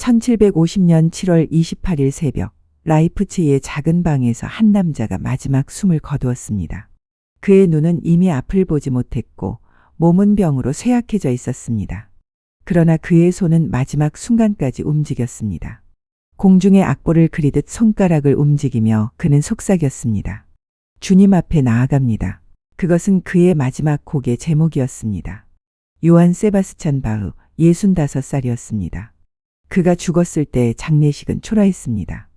1750년 7월 28일 새벽, 라이프치히의 작은 방에서 한 남자가 마지막 숨을 거두었습니다. 그의 눈은 이미 앞을 보지 못했고 몸은 병으로 쇠약해져 있었습니다. 그러나 그의 손은 마지막 순간까지 움직였습니다. 공중에 악보를 그리듯 손가락을 움직이며 그는 속삭였습니다. 주님 앞에 나아갑니다. 그것은 그의 마지막 곡의 제목이었습니다. 요한 세바스찬 바흐 65살이었습니다. 그가 죽었을 때 장례식은 초라했습니다.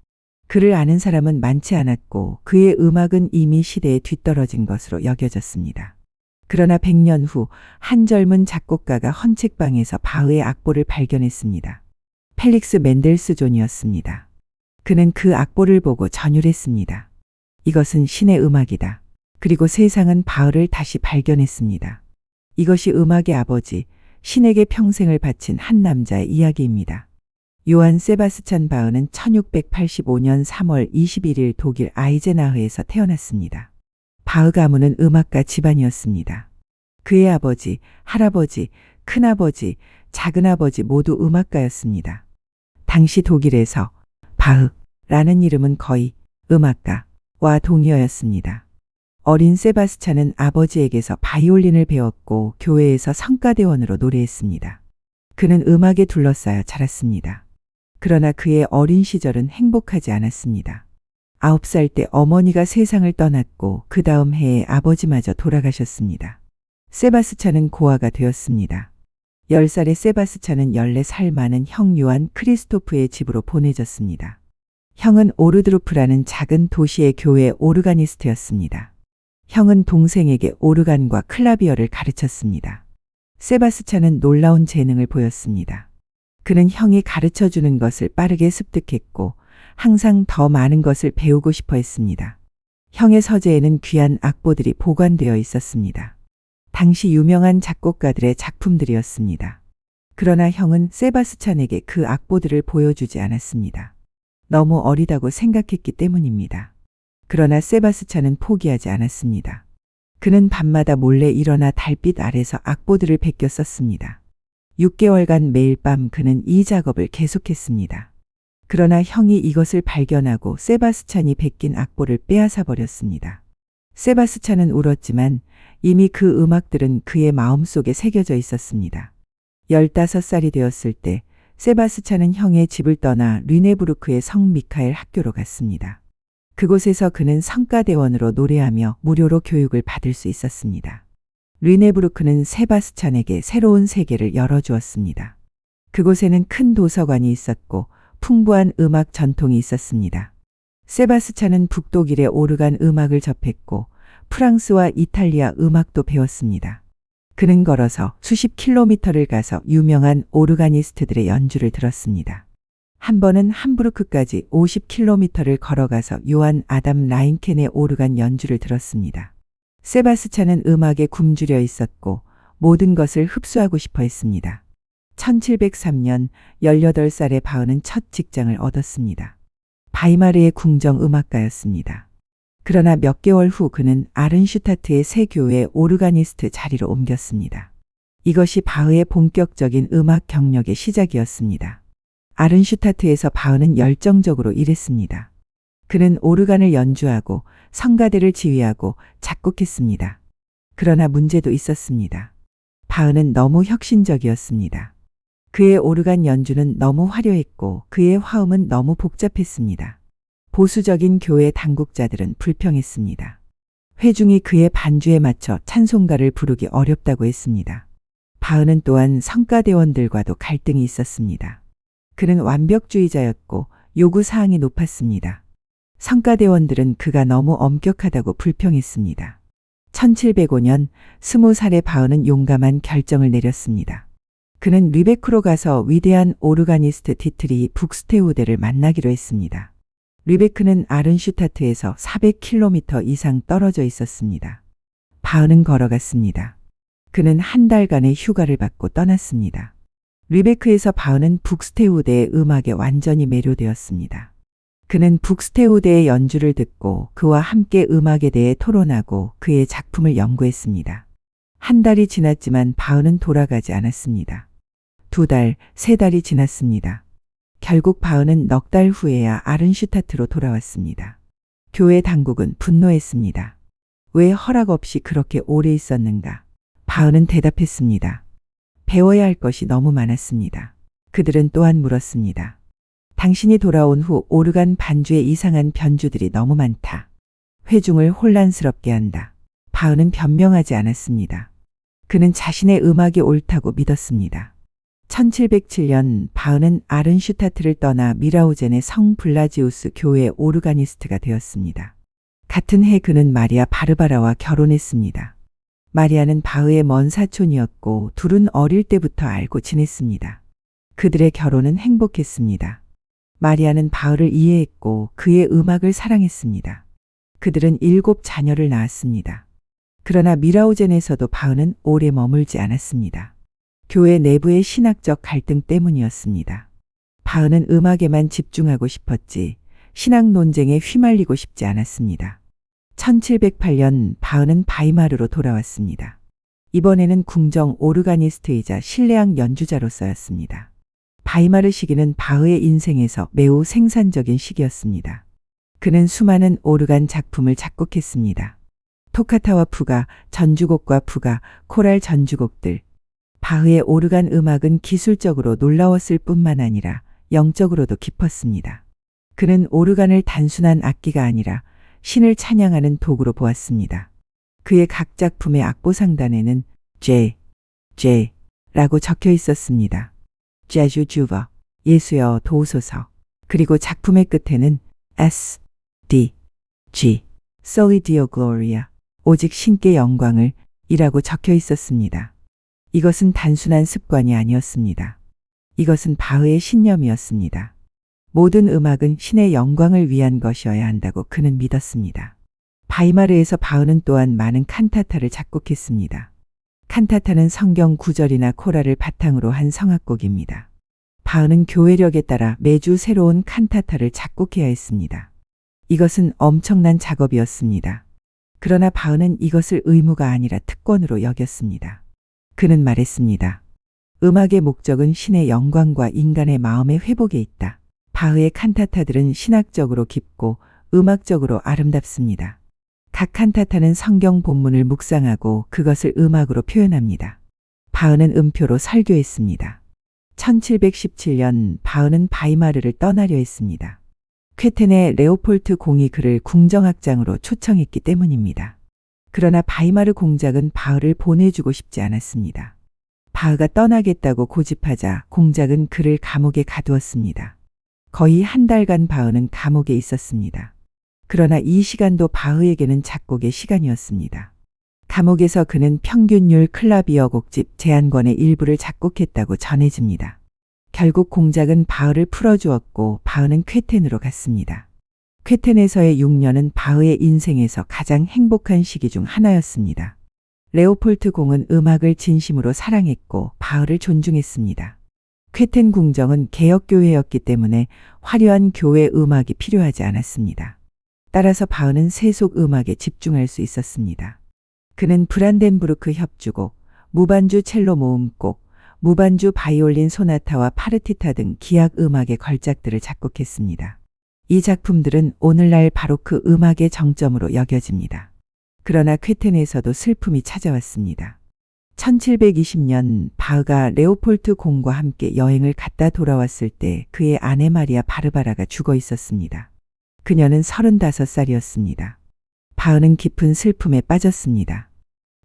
그를 아는 사람은 많지 않았고 그의 음악은 이미 시대에 뒤떨어진 것으로 여겨졌습니다. 그러나 100년 후 한 젊은 작곡가가 헌책방에서 바흐의 악보를 발견했습니다. 펠릭스 맨델스존이었습니다. 그는 그 악보를 보고 전율했습니다. 이것은 신의 음악이다. 그리고 세상은 바흐를 다시 발견했습니다. 이것이 음악의 아버지, 신에게 평생을 바친 한 남자의 이야기입니다. 요한 세바스찬 바흐는 1685년 3월 21일 독일 아이젠하흐에서 태어났습니다. 바흐 가문은 음악가 집안이었습니다. 그의 아버지, 할아버지, 큰아버지, 작은아버지 모두 음악가였습니다. 당시 독일에서 바흐라는 이름은 거의 음악가와 동의어였습니다. 어린 세바스찬은 아버지에게서 바이올린을 배웠고 교회에서 성가대원으로 노래했습니다. 그는 음악에 둘러싸여 자랐습니다. 그러나 그의 어린 시절은 행복하지 않았습니다. 9살 때 어머니가 세상을 떠났고 그 다음 해에 아버지마저 돌아가셨습니다. 세바스찬은 고아가 되었습니다. 10살의 세바스찬은 14살 많은 형 요한 크리스토프의 집으로 보내졌습니다. 형은 오르드루프라는 작은 도시의 교회 오르가니스트였습니다. 형은 동생에게 오르간과 클라비어를 가르쳤습니다. 세바스찬은 놀라운 재능을 보였습니다. 그는 형이 가르쳐주는 것을 빠르게 습득했고 항상 더 많은 것을 배우고 싶어 했습니다. 형의 서재에는 귀한 악보들이 보관되어 있었습니다. 당시 유명한 작곡가들의 작품들이었습니다. 그러나 형은 세바스찬에게 그 악보들을 보여주지 않았습니다. 너무 어리다고 생각했기 때문입니다. 그러나 세바스찬은 포기하지 않았습니다. 그는 밤마다 몰래 일어나 달빛 아래서 악보들을 베껴 썼습니다. 6개월간 매일 밤 그는 이 작업을 계속했습니다. 그러나 형이 이것을 발견하고 세바스찬이 베낀 악보를 빼앗아 버렸습니다. 세바스찬은 울었지만 이미 그 음악들은 그의 마음속에 새겨져 있었습니다. 15살이 되었을 때 세바스찬은 형의 집을 떠나 르네부르크의 성 미카엘 학교로 갔습니다. 그곳에서 그는 성가대원으로 노래하며 무료로 교육을 받을 수 있었습니다. 르네부르크는 세바스찬에게 새로운 세계를 열어주었습니다. 그곳에는 큰 도서관이 있었고 풍부한 음악 전통이 있었습니다. 세바스찬은 북독일의 오르간 음악을 접했고 프랑스와 이탈리아 음악도 배웠습니다. 그는 걸어서 수십 킬로미터를 가서 유명한 오르가니스트들의 연주를 들었습니다. 한 번은 함부르크까지 50킬로미터를 걸어가서 요한 아담 라인켄의 오르간 연주를 들었습니다. 세바스찬은 음악에 굶주려 있었고 모든 것을 흡수하고 싶어 했습니다. 1703년 18살의 바흐는 첫 직장을 얻었습니다. 바이마르의 궁정 음악가였습니다. 그러나 몇 개월 후 그는 아른슈타트의 새 교회 오르가니스트 자리로 옮겼습니다. 이것이 바흐의 본격적인 음악 경력의 시작이었습니다. 아른슈타트에서 바흐는 열정적으로 일했습니다. 그는 오르간을 연주하고 성가대를 지휘하고 작곡했습니다. 그러나 문제도 있었습니다. 바흐는 너무 혁신적이었습니다. 그의 오르간 연주는 너무 화려했고 그의 화음은 너무 복잡했습니다. 보수적인 교회 당국자들은 불평했습니다. 회중이 그의 반주에 맞춰 찬송가를 부르기 어렵다고 했습니다. 바흐는 또한 성가대원들과도 갈등이 있었습니다. 그는 완벽주의자였고 요구사항이 높았습니다. 성가대원들은 그가 너무 엄격하다고 불평했습니다. 1705년 20살의 바흐는 용감한 결정을 내렸습니다. 그는 르베크로 가서 위대한 오르가니스트 디트리 북스테우데를 만나기로 했습니다. 르베크는 아른슈타트에서 400km 이상 떨어져 있었습니다. 바흐는 걸어갔습니다. 그는 한 달간의 휴가를 받고 떠났습니다. 르베크에서 바흐는 북스테우데의 음악에 완전히 매료되었습니다. 그는 북스테우데의 연주를 듣고 그와 함께 음악에 대해 토론하고 그의 작품을 연구했습니다. 한 달이 지났지만 바흐는 돌아가지 않았습니다. 2달, 3달이 지났습니다. 결국 바흐는 넉 달 후에야 아른슈타트로 돌아왔습니다. 교회 당국은 분노했습니다. 왜 허락 없이 그렇게 오래 있었는가? 바흐는 대답했습니다. 배워야 할 것이 너무 많았습니다. 그들은 또한 물었습니다. 당신이 돌아온 후 오르간 반주에 이상한 변주들이 너무 많다. 회중을 혼란스럽게 한다. 바흐는 변명하지 않았습니다. 그는 자신의 음악이 옳다고 믿었습니다. 1707년 바흐는 아른슈타트를 떠나 미라우젠의 성 블라지우스 교회 오르가니스트가 되었습니다. 같은 해 그는 마리아 바르바라와 결혼했습니다. 마리아는 바흐의 먼 사촌이었고 둘은 어릴 때부터 알고 지냈습니다. 그들의 결혼은 행복했습니다. 마리아는 바흐를 이해했고 그의 음악을 사랑했습니다. 그들은 7 자녀를 낳았습니다. 그러나 미라우젠에서도 바흐는 오래 머물지 않았습니다. 교회 내부의 신학적 갈등 때문이었습니다. 바흐는 음악에만 집중하고 싶었지 신학 논쟁에 휘말리고 싶지 않았습니다. 1708년 바흐는 바이마르로 돌아왔습니다. 이번에는 궁정 오르가니스트이자 실내악 연주자로서였습니다. 바이마르 시기는 바흐의 인생에서 매우 생산적인 시기였습니다. 그는 수많은 오르간 작품을 작곡했습니다. 토카타와 푸가, 전주곡과 푸가, 코랄 전주곡들. 바흐의 오르간 음악은 기술적으로 놀라웠을 뿐만 아니라 영적으로도 깊었습니다. 그는 오르간을 단순한 악기가 아니라 신을 찬양하는 도구로 보았습니다. 그의 각 작품의 악보 상단에는 라고 적혀 있었습니다. 재주 주버, 예수여 도우소서. 그리고 작품의 끝에는 S, D, G, Soli Deo Gloria, 오직 신께 영광을 이라고 적혀 있었습니다. 이것은 단순한 습관이 아니었습니다. 이것은 바흐의 신념이었습니다. 모든 음악은 신의 영광을 위한 것이어야 한다고 그는 믿었습니다. 바이마르에서 바흐는 또한 많은 칸타타를 작곡했습니다. 칸타타는 성경 구절이나 코랄을 바탕으로 한 성악곡입니다. 바흐는 교회력에 따라 매주 새로운 칸타타를 작곡해야 했습니다. 이것은 엄청난 작업이었습니다. 그러나 바흐는 이것을 의무가 아니라 특권으로 여겼습니다. 그는 말했습니다. 음악의 목적은 신의 영광과 인간의 마음의 회복에 있다. 바흐의 칸타타들은 신학적으로 깊고 음악적으로 아름답습니다. 각 칸타타는 성경 본문을 묵상하고 그것을 음악으로 표현합니다. 바흐는 음표로 설교했습니다. 1717년 바흐는 바이마르를 떠나려 했습니다. 쾌텐의 레오폴트 공이 그를 궁정악장으로 초청했기 때문입니다. 그러나 바이마르 공작은 바흐를 보내주고 싶지 않았습니다. 바흐가 떠나겠다고 고집하자 공작은 그를 감옥에 가두었습니다. 거의 한 달간 바흐는 감옥에 있었습니다. 그러나 이 시간도 바흐에게는 작곡의 시간이었습니다. 감옥에서 그는 평균율 클라비어 곡집 제안권의 일부를 작곡했다고 전해집니다. 결국 공작은 바흐를 풀어주었고 바흐는 쾌텐으로 갔습니다. 쾌텐에서의 6년은 바흐의 인생에서 가장 행복한 시기 중 하나였습니다. 레오폴트 공은 음악을 진심으로 사랑했고 바흐를 존중했습니다. 쾌텐 궁정은 개혁교회였기 때문에 화려한 교회 음악이 필요하지 않았습니다. 따라서 바흐는 세속 음악에 집중할 수 있었습니다. 그는 브란덴부르크 협주곡, 무반주 첼로 모음곡, 무반주 바이올린 소나타와 파르티타 등 기악 음악의 걸작들을 작곡했습니다. 이 작품들은 오늘날 바로크 음악의 정점으로 여겨집니다. 그러나 쾌텐에서도 슬픔이 찾아왔습니다. 1720년 바흐가 레오폴트 공과 함께 여행을 갔다 돌아왔을 때 그의 아내 마리아 바르바라가 죽어 있었습니다. 그녀는 35살이었습니다. 바흐는 깊은 슬픔에 빠졌습니다.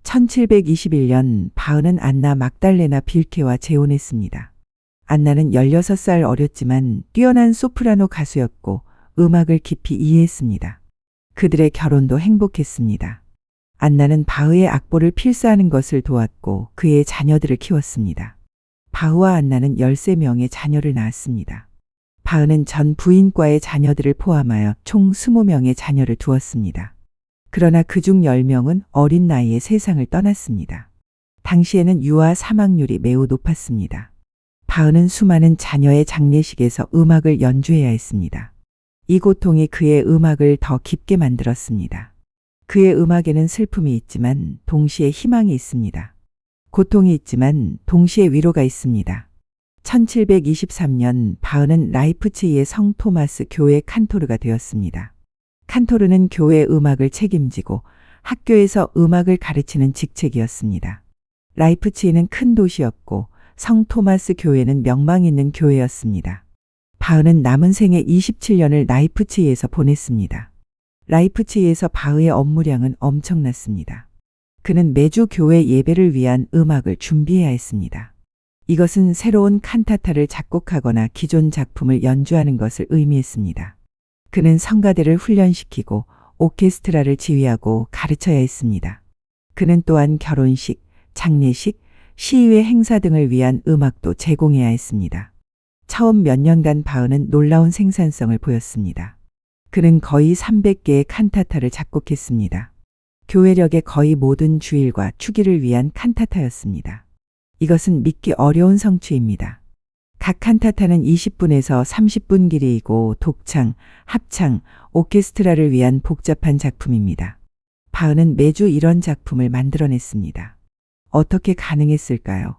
1721년 바흐는 안나 막달레나 빌케와 재혼했습니다. 안나는 16살 어렸지만 뛰어난 소프라노 가수였고 음악을 깊이 이해했습니다. 그들의 결혼도 행복했습니다. 안나는 바흐의 악보를 필사하는 것을 도왔고 그의 자녀들을 키웠습니다. 바흐와 안나는 13명의 자녀를 낳았습니다. 바흐는 전 부인과의 자녀들을 포함하여 총 20명의 자녀를 두었습니다. 그러나 그중 10명은 어린 나이에 세상을 떠났습니다. 당시에는 유아 사망률이 매우 높았습니다. 바흐는 수많은 자녀의 장례식에서 음악을 연주해야 했습니다. 이 고통이 그의 음악을 더 깊게 만들었습니다. 그의 음악에는 슬픔이 있지만 동시에 희망이 있습니다. 고통이 있지만 동시에 위로가 있습니다. 1723년 바흐는 라이프치히의 성 토마스 교회 칸토르가 되었습니다. 칸토르는 교회 음악을 책임지고 학교에서 음악을 가르치는 직책이었습니다. 라이프치히는 큰 도시였고 성 토마스 교회는 명망 있는 교회였습니다. 바흐는 남은 생애 27년을 라이프치히에서 보냈습니다. 라이프치히에서 바흐의 업무량은 엄청났습니다. 그는 매주 교회 예배를 위한 음악을 준비해야 했습니다. 이것은 새로운 칸타타를 작곡하거나 기존 작품을 연주하는 것을 의미했습니다. 그는 성가대를 훈련시키고 오케스트라를 지휘하고 가르쳐야 했습니다. 그는 또한 결혼식, 장례식, 시위회 행사 등을 위한 음악도 제공해야 했습니다. 처음 몇 년간 바흐는 놀라운 생산성을 보였습니다. 그는 거의 300개의 칸타타를 작곡했습니다. 교회력의 거의 모든 주일과 축일을 위한 칸타타였습니다. 이것은 믿기 어려운 성취입니다. 각 칸타타는 20분에서 30분 길이이고 독창, 합창, 오케스트라를 위한 복잡한 작품입니다. 바흐는 매주 이런 작품을 만들어냈습니다. 어떻게 가능했을까요?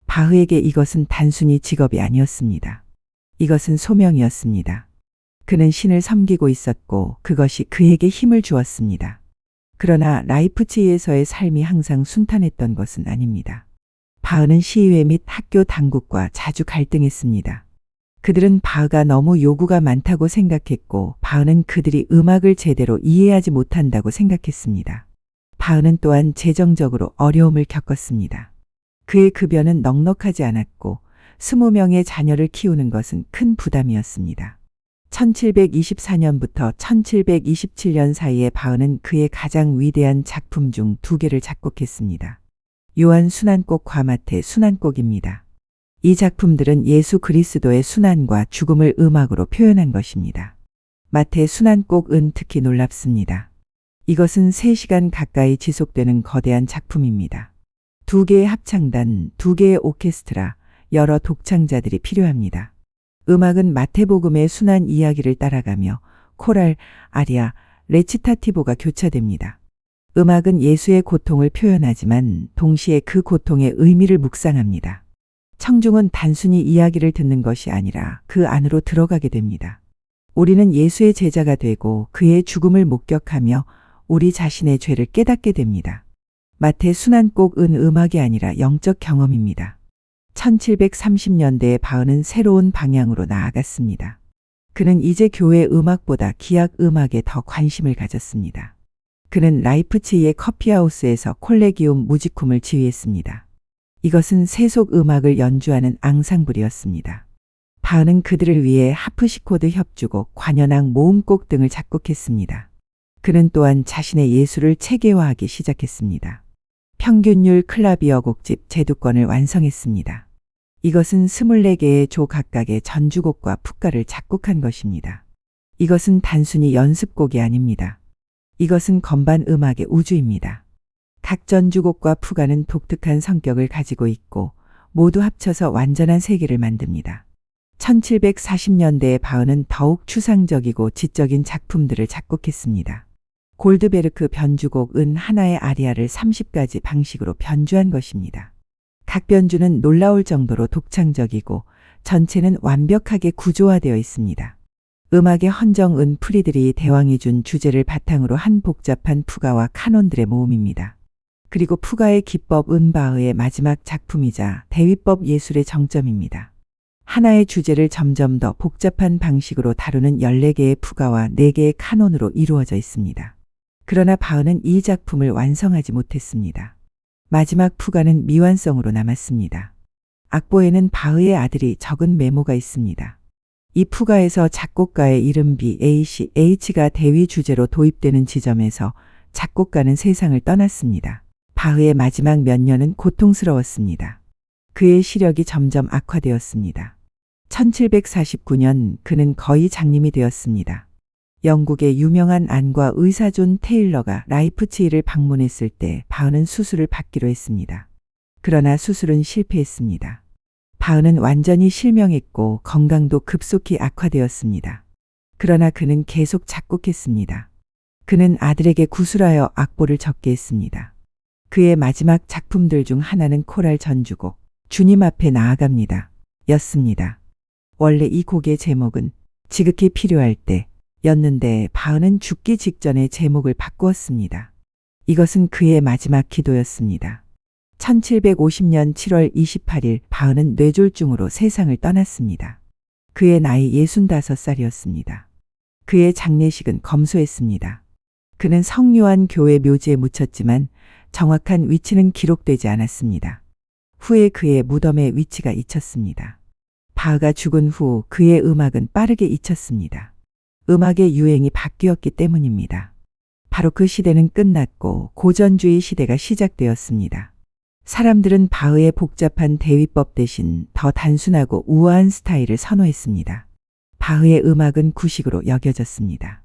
바흐에게 이것은 단순히 직업이 아니었습니다. 이것은 소명이었습니다. 그는 신을 섬기고 있었고 그것이 그에게 힘을 주었습니다. 그러나 라이프치히에서의 삶이 항상 순탄했던 것은 아닙니다. 바흐는 시의회 및 학교 당국과 자주 갈등했습니다. 그들은 바흐가 너무 요구가 많다고 생각했고 바흐는 그들이 음악을 제대로 이해하지 못한다고 생각했습니다. 바흐는 또한 재정적으로 어려움을 겪었습니다. 그의 급여는 넉넉하지 않았고 20명의 자녀를 키우는 것은 큰 부담이었습니다. 1724년부터 1727년 사이에 바흐는 그의 가장 위대한 작품 중 2개를 작곡했습니다. 요한 순환곡 과마테 순환곡입니다. 이 작품들은 예수 그리스도의 순환과 죽음을 음악으로 표현한 것입니다. 마태 순환곡은 특히 놀랍습니다. 이것은 3시간 가까이 지속되는 거대한 작품입니다. 2개의 합창단, 2개의 오케스트라, 여러 독창자들이 필요합니다. 음악은 마태복음의 순환 이야기를 따라가며 코랄, 아리아, 레치타티보가 교차됩니다. 음악은 예수의 고통을 표현하지만 동시에 그 고통의 의미를 묵상합니다. 청중은 단순히 이야기를 듣는 것이 아니라 그 안으로 들어가게 됩니다. 우리는 예수의 제자가 되고 그의 죽음을 목격하며 우리 자신의 죄를 깨닫게 됩니다. 마태 순환곡은 음악이 아니라 영적 경험입니다. 1730년대에 바흐는 새로운 방향으로 나아갔습니다. 그는 이제 교회 음악보다 기악 음악에 더 관심을 가졌습니다. 그는 라이프치히의 커피하우스에서 콜레기움 무지쿰을 지휘했습니다. 이것은 세속 음악을 연주하는 앙상블이었습니다. 바흐는 그들을 위해 하프시코드 협주곡, 관현악 모음곡 등을 작곡했습니다. 그는 또한 자신의 예술을 체계화하기 시작했습니다. 평균율 클라비어 곡집 제두권을 완성했습니다. 이것은 24개의 조 각각의 전주곡과 풋가를 작곡한 것입니다. 이것은 단순히 연습곡이 아닙니다. 이것은 건반 음악의 우주입니다. 각 전주곡과 푸가는 독특한 성격을 가지고 있고 모두 합쳐서 완전한 세계를 만듭니다. 1740년대에 바흐는 더욱 추상적이고 지적인 작품들을 작곡했습니다. 골드베르크 변주곡은 하나의 아리아를 30가지 방식으로 변주한 것입니다. 각 변주는 놀라울 정도로 독창적이고 전체는 완벽하게 구조화되어 있습니다. 음악의 헌정은 프리드리 대왕이 준 주제를 바탕으로 한 복잡한 푸가와 카논들의 모음입니다. 그리고 푸가의 기법은 바흐의 마지막 작품이자 대위법 예술의 정점입니다. 하나의 주제를 점점 더 복잡한 방식으로 다루는 14개의 푸가와 4개의 카논으로 이루어져 있습니다. 그러나 바흐는 이 작품을 완성하지 못했습니다. 마지막 푸가는 미완성으로 남았습니다. 악보에는 바흐의 아들이 적은 메모가 있습니다. 이 푸가에서 작곡가의 이름 BACH가 대위 주제로 도입되는 지점에서 작곡가는 세상을 떠났습니다. 바흐의 마지막 몇 년은 고통스러웠습니다. 그의 시력이 점점 악화되었습니다. 1749년 그는 거의 장님이 되었습니다. 영국의 유명한 안과 의사 존 테일러가 라이프치히를 방문했을 때 바흐는 수술을 받기로 했습니다. 그러나 수술은 실패했습니다. 바흐는 완전히 실명했고 건강도 급속히 악화되었습니다. 그러나 그는 계속 작곡했습니다. 그는 아들에게 구술하여 악보를 적게 했습니다. 그의 마지막 작품들 중 하나는 코랄 전주곡, 주님 앞에 나아갑니다. 였습니다. 원래 이 곡의 제목은 지극히 필요할 때 였는데 바흐는 죽기 직전에 제목을 바꾸었습니다. 이것은 그의 마지막 기도였습니다. 1750년 7월 28일 바흐는 뇌졸중으로 세상을 떠났습니다. 그의 나이 65살이었습니다. 그의 장례식은 검소했습니다. 그는 성요한 교회 묘지에 묻혔지만 정확한 위치는 기록되지 않았습니다. 후에 그의 무덤의 위치가 잊혔습니다. 바흐가 죽은 후 그의 음악은 빠르게 잊혔습니다. 음악의 유행이 바뀌었기 때문입니다. 바로 그 시대는 끝났고 고전주의 시대가 시작되었습니다. 사람들은 바흐의 복잡한 대위법 대신 더 단순하고 우아한 스타일을 선호했습니다. 바흐의 음악은 구식으로 여겨졌습니다.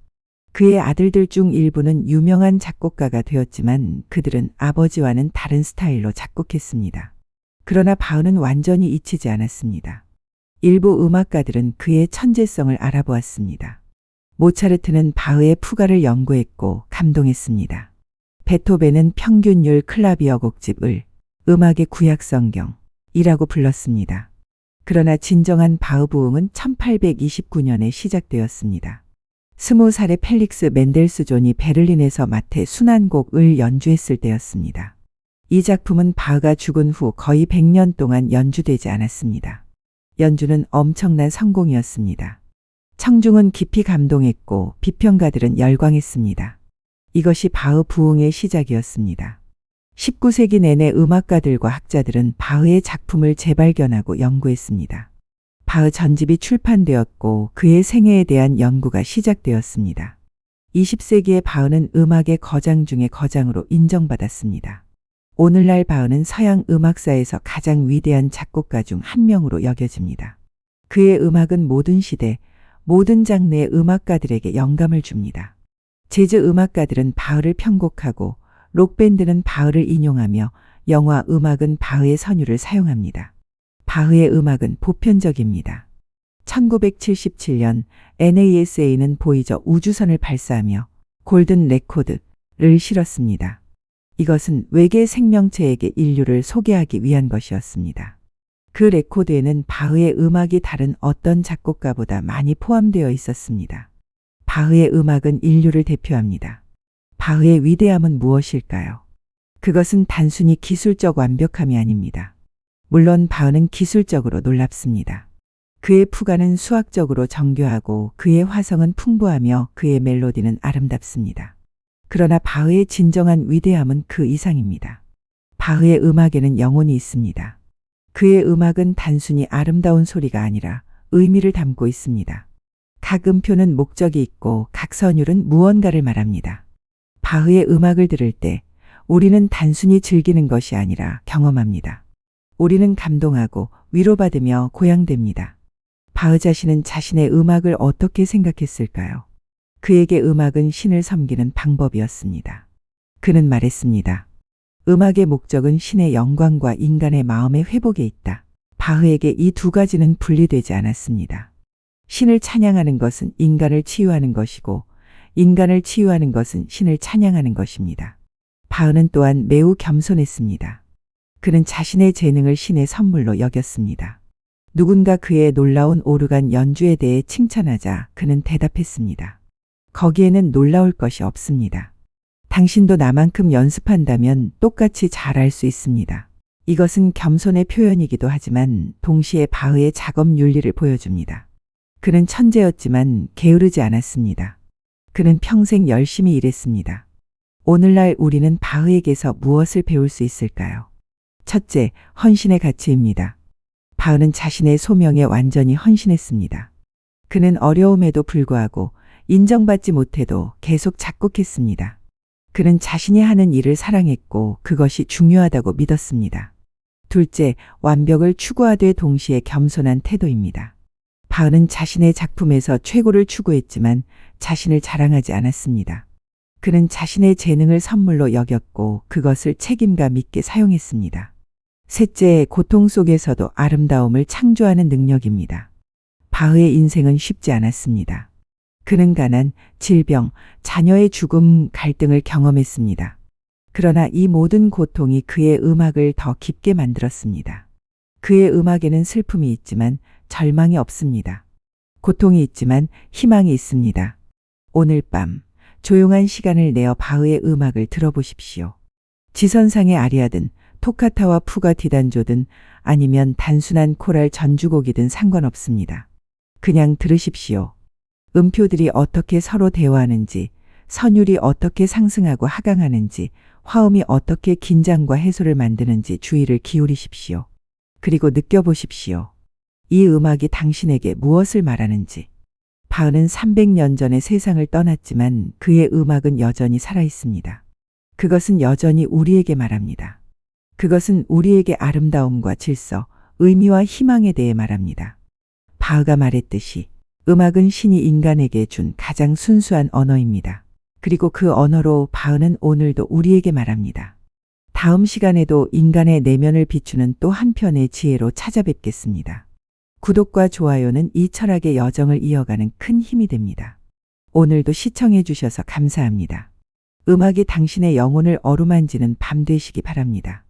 그의 아들들 중 일부는 유명한 작곡가가 되었지만 그들은 아버지와는 다른 스타일로 작곡했습니다. 그러나 바흐는 완전히 잊히지 않았습니다. 일부 음악가들은 그의 천재성을 알아보았습니다. 모차르트는 바흐의 푸가를 연구했고 감동했습니다. 베토벤은 평균율 클라비어 곡집을 음악의 구약성경이라고 불렀습니다. 그러나 진정한 바흐 부흥은 1829년에 시작되었습니다. 20살의 펠릭스 멘델스존이 베를린에서 마테 순환곡을 연주했을 때였습니다. 이 작품은 바흐가 죽은 후 거의 100년 동안 연주되지 않았습니다. 연주는 엄청난 성공이었습니다. 청중은 깊이 감동했고 비평가들은 열광했습니다. 이것이 바흐 부흥의 시작이었습니다. 19세기 내내 음악가들과 학자들은 바흐의 작품을 재발견하고 연구했습니다. 바흐 전집이 출판되었고 그의 생애에 대한 연구가 시작되었습니다. 20세기의 바흐는 음악의 거장 중의 거장으로 인정받았습니다. 오늘날 바흐는 서양 음악사에서 가장 위대한 작곡가 중 한 명으로 여겨집니다. 그의 음악은 모든 시대, 모든 장르의 음악가들에게 영감을 줍니다. 재즈 음악가들은 바흐를 편곡하고 록밴드는 바흐를 인용하며 영화 음악은 바흐의 선율을 사용합니다. 바흐의 음악은 보편적입니다. 1977년 NASA는 보이저 우주선을 발사하며 골든 레코드를 실었습니다. 이것은 외계 생명체에게 인류를 소개하기 위한 것이었습니다. 그 레코드에는 바흐의 음악이 다른 어떤 작곡가보다 많이 포함되어 있었습니다. 바흐의 음악은 인류를 대표합니다. 바흐의 위대함은 무엇일까요? 그것은 단순히 기술적 완벽함이 아닙니다. 물론 바흐는 기술적으로 놀랍습니다. 그의 푸가는 수학적으로 정교하고 그의 화성은 풍부하며 그의 멜로디는 아름답습니다. 그러나 바흐의 진정한 위대함은 그 이상입니다. 바흐의 음악에는 영혼이 있습니다. 그의 음악은 단순히 아름다운 소리가 아니라 의미를 담고 있습니다. 각 음표는 목적이 있고 각 선율은 무언가를 말합니다. 바흐의 음악을 들을 때 우리는 단순히 즐기는 것이 아니라 경험합니다. 우리는 감동하고 위로받으며 고양됩니다. 바흐 자신은 자신의 음악을 어떻게 생각했을까요? 그에게 음악은 신을 섬기는 방법이었습니다. 그는 말했습니다. 음악의 목적은 신의 영광과 인간의 마음의 회복에 있다. 바흐에게 이 두 가지는 분리되지 않았습니다. 신을 찬양하는 것은 인간을 치유하는 것이고 인간을 치유하는 것은 신을 찬양하는 것입니다. 바흐는 또한 매우 겸손했습니다. 그는 자신의 재능을 신의 선물로 여겼습니다. 누군가 그의 놀라운 오르간 연주에 대해 칭찬하자 그는 대답했습니다. 거기에는 놀라울 것이 없습니다. 당신도 나만큼 연습한다면 똑같이 잘할 수 있습니다. 이것은 겸손의 표현이기도 하지만 동시에 바흐의 작업 윤리를 보여줍니다. 그는 천재였지만 게으르지 않았습니다. 그는 평생 열심히 일했습니다. 오늘날 우리는 바흐에게서 무엇을 배울 수 있을까요? 첫째, 헌신의 가치입니다. 바흐는 자신의 소명에 완전히 헌신했습니다. 그는 어려움에도 불구하고 인정받지 못해도 계속 작곡했습니다. 그는 자신이 하는 일을 사랑했고 그것이 중요하다고 믿었습니다. 둘째, 완벽을 추구하되 동시에 겸손한 태도입니다. 바흐는 자신의 작품에서 최고를 추구했지만 자신을 자랑하지 않았습니다. 그는 자신의 재능을 선물로 여겼고 그것을 책임감 있게 사용했습니다. 셋째, 고통 속에서도 아름다움을 창조하는 능력입니다. 바흐의 인생은 쉽지 않았습니다. 그는 가난, 질병, 자녀의 죽음, 갈등을 경험했습니다. 그러나 이 모든 고통이 그의 음악을 더 깊게 만들었습니다. 그의 음악에는 슬픔이 있지만 절망이 없습니다. 고통이 있지만 희망이 있습니다. 오늘 밤 조용한 시간을 내어 바흐의 음악을 들어보십시오. 지선상의 아리아든 토카타와 푸가 디단조든 아니면 단순한 코랄 전주곡이든 상관없습니다. 그냥 들으십시오. 음표들이 어떻게 서로 대화하는지, 선율이 어떻게 상승하고 하강하는지, 화음이 어떻게 긴장과 해소를 만드는지 주의를 기울이십시오. 그리고 느껴보십시오. 이 음악이 당신에게 무엇을 말하는지. 바흐는 300년 전에 세상을 떠났지만 그의 음악은 여전히 살아있습니다. 그것은 여전히 우리에게 말합니다. 그것은 우리에게 아름다움과 질서, 의미와 희망에 대해 말합니다. 바흐가 말했듯이 음악은 신이 인간에게 준 가장 순수한 언어입니다. 그리고 그 언어로 바흐는 오늘도 우리에게 말합니다. 다음 시간에도 인간의 내면을 비추는 또 한편의 지혜로 찾아뵙겠습니다. 구독과 좋아요는 이 철학의 여정을 이어가는 큰 힘이 됩니다. 오늘도 시청해 주셔서 감사합니다. 음악이 당신의 영혼을 어루만지는 밤 되시기 바랍니다.